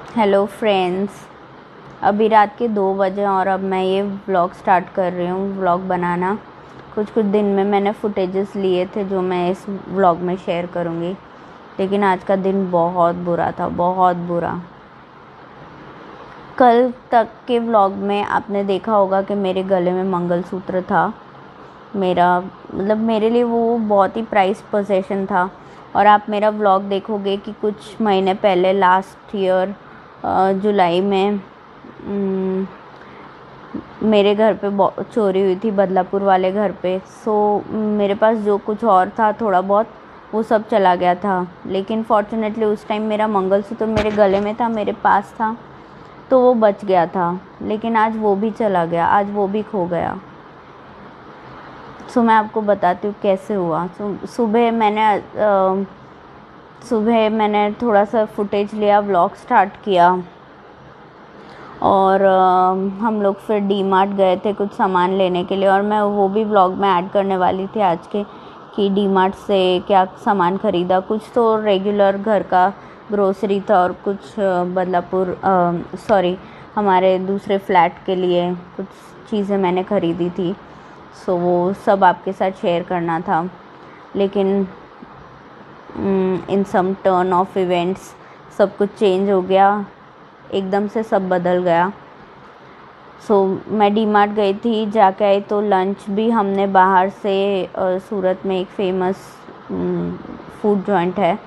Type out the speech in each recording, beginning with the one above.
Hello friends. अभी रात के 2 बजे और अब मैं ये व्लॉग स्टार्ट कर रही हूँ व्लॉग बनाना। कुछ दिन में मैंने फुटेजेस लिए थे जो मैं इस व्लॉग में शेयर करूँगी, लेकिन आज का दिन बहुत बुरा था, बहुत बुरा। कल तक के व्लॉग में आपने देखा होगा कि मेरे गले में मंगलसूत्र था। मेरे लिए वो बहुत ही प्राइस पोजेशन था। और आप मेरा व्लॉग देखोगे कि कुछ महीने पहले लास्ट ईयर जुलाई में मेरे घर पे चोरी हुई थी, बदलापुर वाले घर पे। मेरे पास जो कुछ और था थोड़ा बहुत वो सब चला गया था, लेकिन फॉर्चुनेटली उस टाइम मेरा मंगलसूत्र मेरे गले में था, मेरे पास था, तो वो बच गया था। लेकिन आज वो भी चला गया, आज वो भी खो गया। मैं आपको बताती हूँ कैसे हुआ। सुबह मैंने थोड़ा सा फुटेज लिया, व्लॉग स्टार्ट किया और हम लोग फिर डी मार्ट गए थे कुछ सामान लेने के लिए। और मैं वो भी व्लॉग में ऐड करने वाली थी आज के कि डी मार्ट से क्या सामान ख़रीदा। कुछ तो रेगुलर घर का ग्रोसरी था और कुछ हमारे दूसरे फ्लैट के लिए कुछ चीज़ें मैंने ख़रीदी थी। वो सब आपके साथ शेयर करना था, लेकिन इन सम टर्न ऑफ इवेंट्स सब कुछ चेंज हो गया, एकदम से सब बदल गया। मैं डी मार्ट गई थी, जाके आई तो लंच भी हमने बाहर से सूरत में एक फेमस फूड जॉइंट है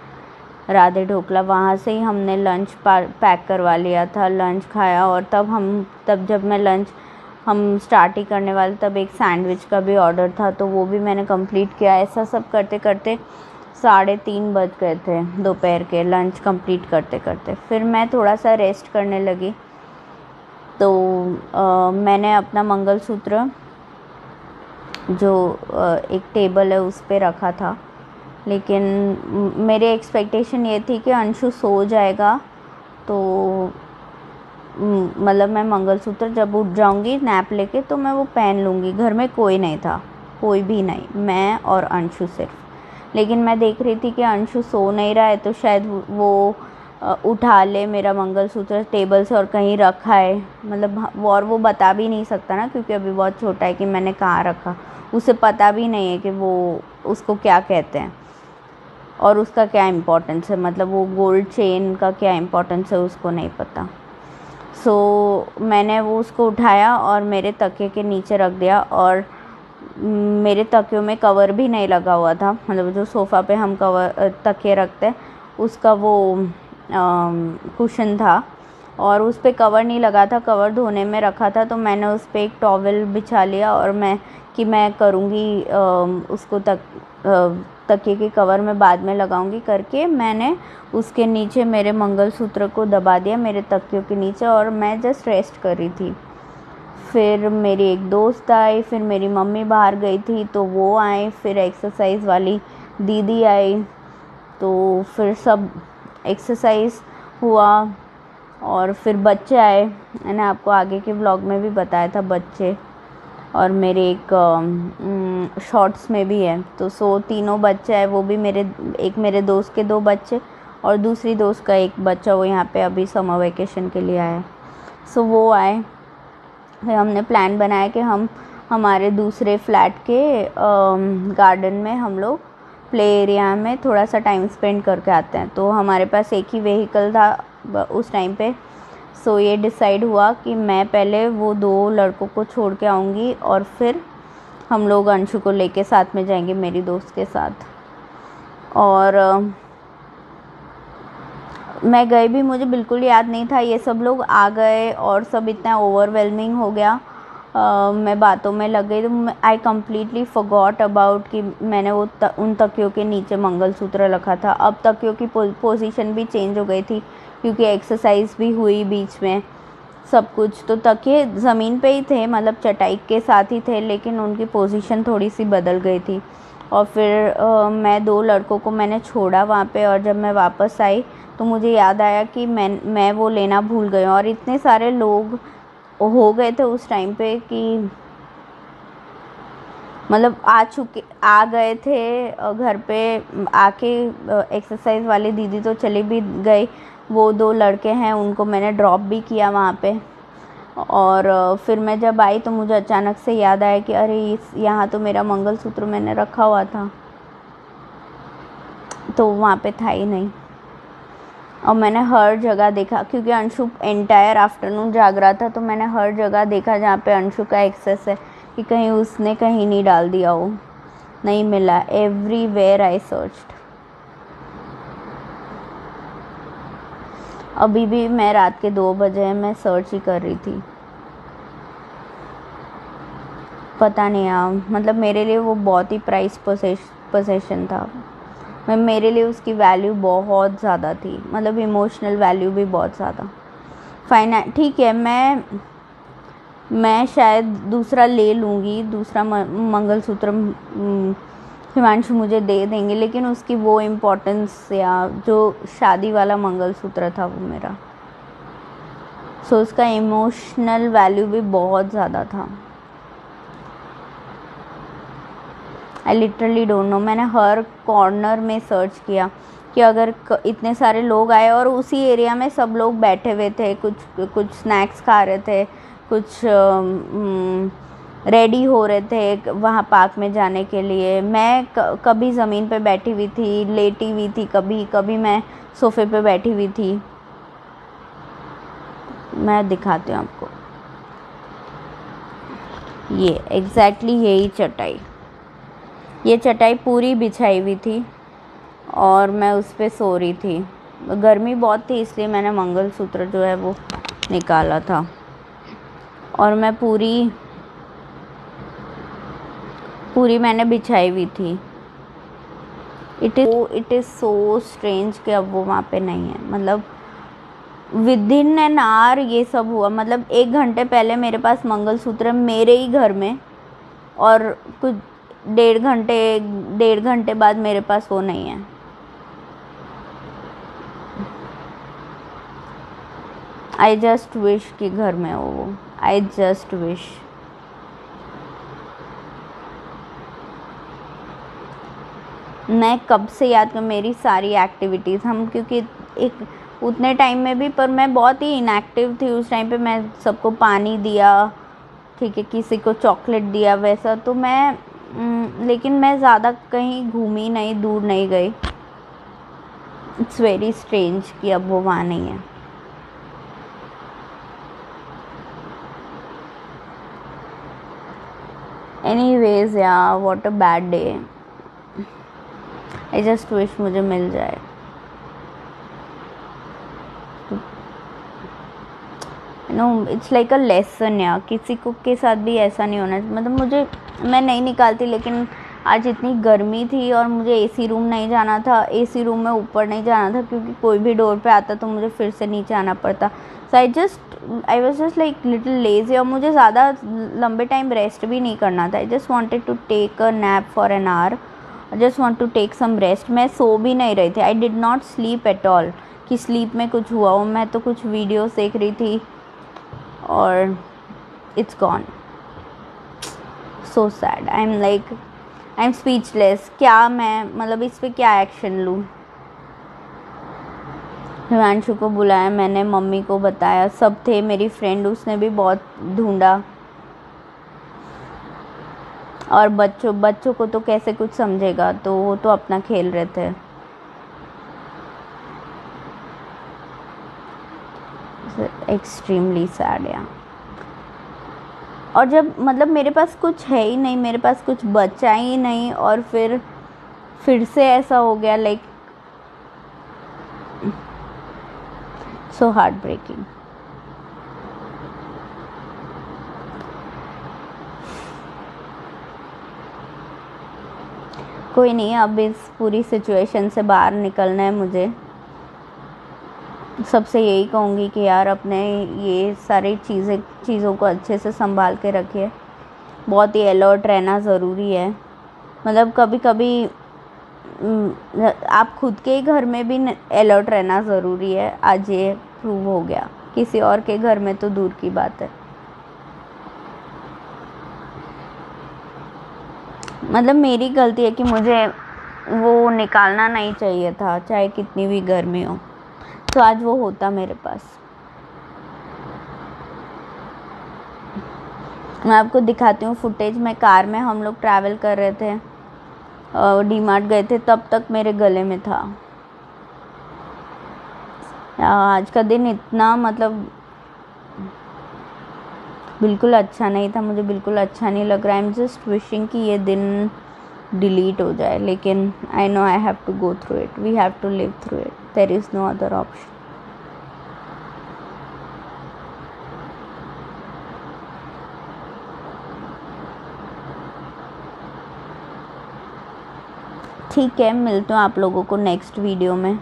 राधे ढोकला, वहाँ से ही हमने लंच पैक करवा लिया था। लंच खाया और तब जब मैं लंच हम स्टार्ट ही करने वाले तब एक सैंडविच का भी ऑर्डर था, तो वो भी मैंने कंप्लीट किया। ऐसा सब करते करते 3:30 बज गए थे दोपहर के, लंच कंप्लीट करते करते। फिर मैं थोड़ा सा रेस्ट करने लगी, तो मैंने अपना मंगलसूत्र जो एक टेबल है उस पे रखा था, लेकिन मेरी एक्सपेक्टेशन ये थी कि अंशु सो जाएगा, तो मैं मंगलसूत्र जब उठ जाऊंगी नैप लेके तो मैं वो पहन लूँगी। घर में कोई नहीं था, कोई भी नहीं, मैं और अंशु सिर्फ। लेकिन मैं देख रही थी कि अंशु सो नहीं रहा है, तो शायद वो उठा ले मेरा मंगलसूत्र टेबल से और कहीं रखा है, और वो बता भी नहीं सकता ना, क्योंकि अभी बहुत छोटा है, कि मैंने कहाँ रखा। उसे पता भी नहीं है कि वो उसको क्या कहते हैं और उसका क्या इम्पोर्टेंस है, वो गोल्ड चेन का क्या इम्पोर्टेंस है उसको नहीं पता। मैंने वो उसको उठाया और मेरे तकिए के नीचे रख दिया। और मेरे तकियों में कवर भी नहीं लगा हुआ था, जो सोफ़ा पे हम तकिए रखते हैं उसका वो कुशन था और उस पर कवर नहीं लगा था। कवर धोने में रखा था, तो मैंने उस पर एक टॉवल बिछा लिया और मैं करूँगी उसको तकिए के कवर में बाद में लगाऊंगी करके मैंने उसके नीचे मेरे मंगलसूत्र को दबा दिया, मेरे तकियों के नीचे, और मैं जस्ट रेस्ट कर रही थी। फिर मेरी एक दोस्त आई, फिर मेरी मम्मी बाहर गई थी तो वो आए, फिर एक्सरसाइज वाली दीदी आई, तो फिर सब एक्सरसाइज हुआ। और फिर बच्चे आए, मैंने आपको आगे के व्लॉग में भी बताया था बच्चे, और मेरे एक शॉर्ट्स में भी है। तो तीनों बच्चे आए, वो भी मेरे दोस्त के 2 बच्चे और दूसरी दोस्त का एक बच्चा, वो यहाँ पे अभी समर वेकेशन के लिए आया। वो आए, फिर हमने प्लान बनाया कि हम हमारे दूसरे फ्लैट के गार्डन में हम लोग प्ले एरिया में थोड़ा सा टाइम स्पेंड करके आते हैं। तो हमारे पास एक ही व्हीकल था उस टाइम पे। ये डिसाइड हुआ कि मैं पहले वो 2 लड़कों को छोड़ के आऊँगी और फिर हम लोग अंशु को लेके साथ में जाएंगे मेरी दोस्त के साथ। और मैं गई भी, मुझे बिल्कुल याद नहीं था, ये सब लोग आ गए और सब इतना ओवरवेलमिंग हो गया। मैं बातों में लग गई, तो आई कम्प्लीटली फॉरगॉट अबाउट कि मैंने उन तकियों के नीचे मंगलसूत्र रखा था। अब तकियों की पोजीशन भी चेंज हो गई थी क्योंकि एक्सरसाइज भी हुई बीच में, सब कुछ। तो तकिए ज़मीन पे ही थे, चटाई के साथ ही थे, लेकिन उनकी पोजीशन थोड़ी सी बदल गई थी। और फिर मैं 2 लड़कों को मैंने छोड़ा वहाँ पे, और जब मैं वापस आई तो मुझे याद आया कि मैं वो लेना भूल गई। और इतने सारे लोग हो गए थे उस टाइम पे कि आ गए थे घर पे आके। एक्सरसाइज वाली दीदी तो चली भी गई, वो 2 लड़के हैं, उनको मैंने ड्रॉप भी किया वहाँ पे। और फिर मैं जब आई तो मुझे अचानक से याद आया कि अरे यहाँ तो मेरा मंगलसूत्र मैंने रखा हुआ था, तो वहाँ पे था ही नहीं। और मैंने हर जगह देखा, क्योंकि अंशु एंटायर आफ्टरनून जाग रहा था, तो मैंने हर जगह देखा जहाँ पे अंशु का एक्सेस है कि कहीं उसने कहीं नहीं डाल दिया हो। नहीं मिला, एवरीवेयर आई सर्च्ड। अभी भी मैं रात के 2 बजे मैं सर्च ही कर रही थी। पता नहीं यार, मतलब मेरे लिए वो बहुत ही प्राइस पोसेशन था। मेरे लिए उसकी वैल्यू बहुत ज़्यादा थी, मतलब इमोशनल वैल्यू भी बहुत ज़्यादा। ठीक है, मैं शायद दूसरा ले लूँगी, दूसरा मंगलसूत्र हिमांशु मुझे दे देंगे, लेकिन उसकी वो इम्पोर्टेंस या जो शादी वाला मंगलसूत्र था वो मेरा, सो उसका इमोशनल वैल्यू भी बहुत ज़्यादा था। I literally don't know. मैंने हर कॉर्नर में सर्च किया कि अगर इतने सारे लोग आए और उसी एरिया में सब लोग बैठे हुए थे, कुछ स्नैक्स खा रहे थे, कुछ रेडी हो रहे थे वहाँ पार्क में जाने के लिए। मैं कभी ज़मीन पे बैठी हुई थी, लेटी हुई थी, कभी मैं सोफ़े पे बैठी हुई थी। मैं दिखाती हूँ आपको, ये एग्जैक्टली यही चटाई, ये चटाई पूरी बिछाई हुई थी और मैं उस पर सो रही थी। गर्मी बहुत थी, इसलिए मैंने मंगलसूत्र जो है वो निकाला था। और मैं पूरी मैंने बिछाई हुई थी। इट इज़ सो स्ट्रेंज कि अब वो वहाँ पे नहीं है। मतलब विदिन एन आवर ये सब हुआ। मतलब 1 घंटे पहले मेरे पास मंगलसूत्र मेरे ही घर में, और कुछ 1.5 घंटे बाद मेरे पास वो नहीं है। आई जस्ट विश कि घर में हो वो। आई जस्ट विश। मैं कब से याद कर, मेरी सारी एक्टिविटीज़ हम, क्योंकि एक उतने टाइम में भी, पर मैं बहुत ही इनएक्टिव थी उस टाइम पे। मैं सबको पानी दिया, ठीक है, किसी को चॉकलेट दिया वैसा, तो मैं लेकिन मैं ज़्यादा कहीं घूमी नहीं, दूर नहीं गई। इट्स वेरी स्ट्रेंज कि अब वो वहाँ नहीं है। एनीवेज यार, what a bad day. I just wish मुझे मिल जाए। No, it's like a lesson यार। किसी को के साथ भी ऐसा नहीं होना। मतलब मैं नहीं निकालती, लेकिन आज इतनी गर्मी थी और मुझे एसी रूम नहीं जाना था। एसी रूम में ऊपर नहीं जाना था, क्योंकि कोई भी डोर पे आता तो मुझे फिर से नीचे आना पड़ता। So I was just like little lazy, और मुझे ज़्यादा लंबे टाइम रेस्ट भी नहीं करना था। I just wanted to take a nap for an hour. I just want to take some rest. मैं सो भी नहीं रही थी। I did not sleep at all कि स्लीप में कुछ हुआ हो। मैं तो कुछ वीडियोस देख रही थी और it's gone. So sad. I am speechless. क्या मैं, मतलब इस पे क्या एक्शन लूँ? हिमांशु को बुलाया मैंने, मम्मी को बताया, सब थे, मेरी फ्रेंड उसने भी बहुत ढूंढा। और बच्चों को तो कैसे कुछ समझेगा, तो वो तो अपना खेल रहे थे। एक्सट्रीमली सैड यार। और जब, मतलब मेरे पास कुछ है ही नहीं, मेरे पास कुछ बचा ही नहीं, और फिर से ऐसा हो गया, लाइक सो हार्ट ब्रेकिंग। कोई नहीं, अब इस पूरी सिचुएशन से बाहर निकलना है मुझे। सबसे यही कहूँगी कि यार अपने ये सारी चीज़ों को अच्छे से संभाल के रखिए। बहुत ही अलर्ट रहना ज़रूरी है। मतलब कभी कभी आप खुद के घर में भी अलर्ट रहना ज़रूरी है। आज ये प्रूव हो गया, किसी और के घर में तो दूर की बात है। मतलब मेरी गलती है कि मुझे वो निकालना नहीं चाहिए था, चाहे कितनी भी गर्मी हो। तो आज वो होता मेरे पास। मैं आपको दिखाती हूँ फुटेज में। कार में हम लोग ट्रैवल कर रहे थे, डीमार्ट गए थे, तब तक मेरे गले में था। आज का दिन इतना मतलब बिल्कुल अच्छा नहीं था, मुझे बिल्कुल अच्छा नहीं लग रहा है। आई एम जस्ट विशिंग कि ये दिन डिलीट हो जाए, लेकिन I know I have to go through it, we have to live through it, there is no other option. ठीक है, मिलते हूँ आप लोगों को नेक्स्ट वीडियो में।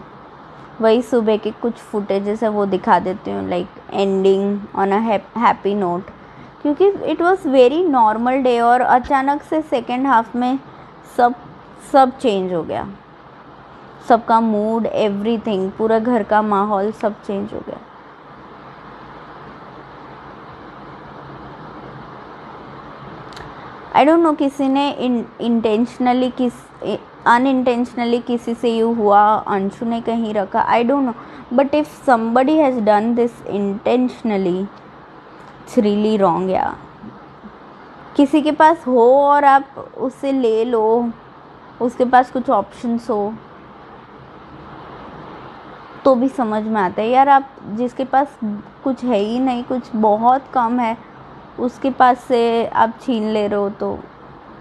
वही सुबह के कुछ फुटेजेस है वो दिखा देती हूँ, like ending on a happy note, क्योंकि it was very normal day और अचानक से सेकेंड हाफ में सब चेंज हो गया। सबका मूड, एवरीथिंग, पूरा घर का माहौल सब चेंज हो गया। आई डोंट नो किसी ने इंटेंशनली अनइंटेंशनली किसी से ये हुआ, अंशु ने कहीं रखा, I don't know, but if somebody has done this intentionally, it's really wrong. या किसी के पास हो और आप उससे ले लो, उसके पास कुछ ऑप्शंस हो तो भी समझ में आता है। यार आप जिसके पास कुछ है ही नहीं, कुछ बहुत कम है, उसके पास से आप छीन ले रहे हो तो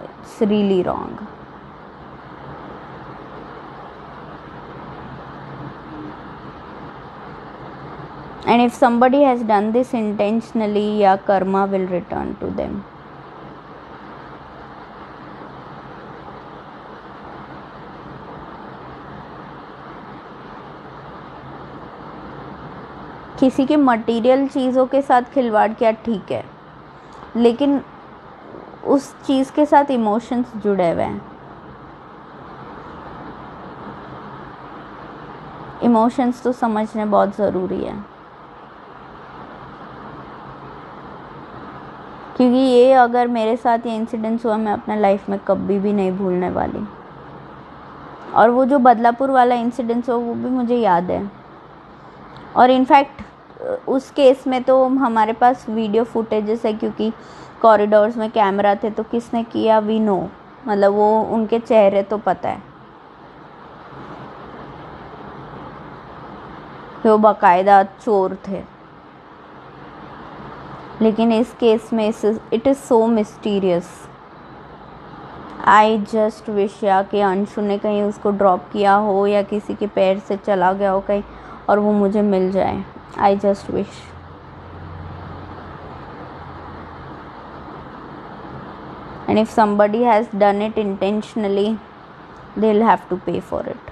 it's really wrong. And if somebody has done this intentionally, yeah, karma will return to them. किसी के मटेरियल चीज़ों के साथ खिलवाड़ किया ठीक है, लेकिन उस चीज़ के साथ इमोशंस जुड़े हुए हैं। इमोशंस तो समझने बहुत ज़रूरी है, क्योंकि ये अगर मेरे साथ ये इंसिडेंस हुआ, मैं अपने लाइफ में कभी भी नहीं भूलने वाली। और वो जो बदलापुर वाला इंसिडेंस हुआ वो भी मुझे याद है। और इनफैक्ट उस केस में तो हमारे पास वीडियो फुटेजेस है, क्योंकि कॉरिडोर्स में कैमरा थे, तो किसने किया वी नो, मतलब वो उनके चेहरे तो पता है, वो बाकायदा चोर थे। लेकिन इस केस में it is so mysterious. I just wish या कि अंशु ने कहीं उसको ड्रॉप किया हो या किसी के पैर से चला गया हो कहीं और वो मुझे मिल जाए। आई just wish. And if somebody has done it intentionally, they'll have to pay for it.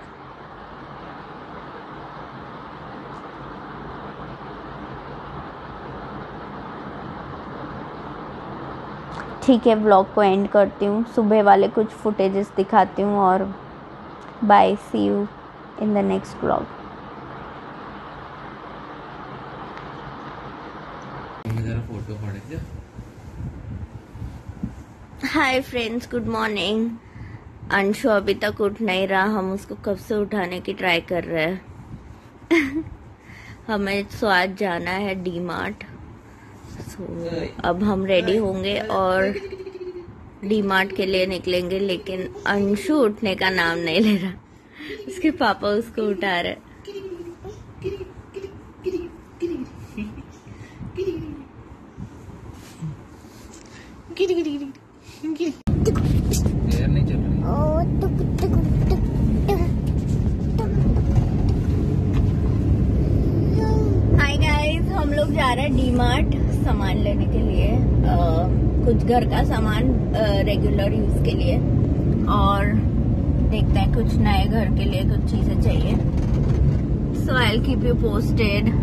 ठीक है, व्लॉग को एंड करती हूँ, सुबह वाले कुछ फुटेजेस दिखाती हूँ और bye, see you in the next vlog. Hi friends, good morning. Anshu अभी तक उठ नहीं रहा, हम उसको कब से उठाने की ट्राई कर रहे हैं। हमें तो आज जाना है डीमार्ट, अब हम रेडी होंगे और डीमार्ट के लिए निकलेंगे, लेकिन अंशु उठने का नाम नहीं ले रहा। उसके पापा उसको उठा रहे। हाय गाइस, हम लोग जा रहे हैं डीमार्ट सामान लेने के लिए, कुछ घर का सामान रेगुलर यूज के लिए, और देखते हैं कुछ नए घर के लिए कुछ चीजें चाहिए। So I will keep you posted.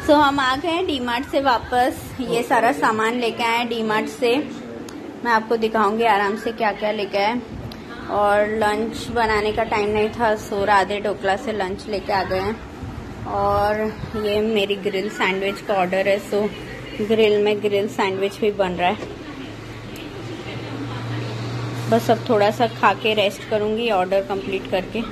So हम आ गए डी मार्ट से वापस। ये सारा सामान लेके आए डी मार्ट से। मैं आपको दिखाऊंगी आराम से क्या क्या लेके आए। और लंच बनाने का टाइम नहीं था, सो राधे ढोकला से लंच लेके आ गए हैं। और ये मेरी ग्रिल सैंडविच का ऑर्डर है, सो ग्रिल में ग्रिल सैंडविच भी बन रहा है। बस अब थोड़ा सा खा के रेस्ट करूंगी ऑर्डर कंप्लीट करके।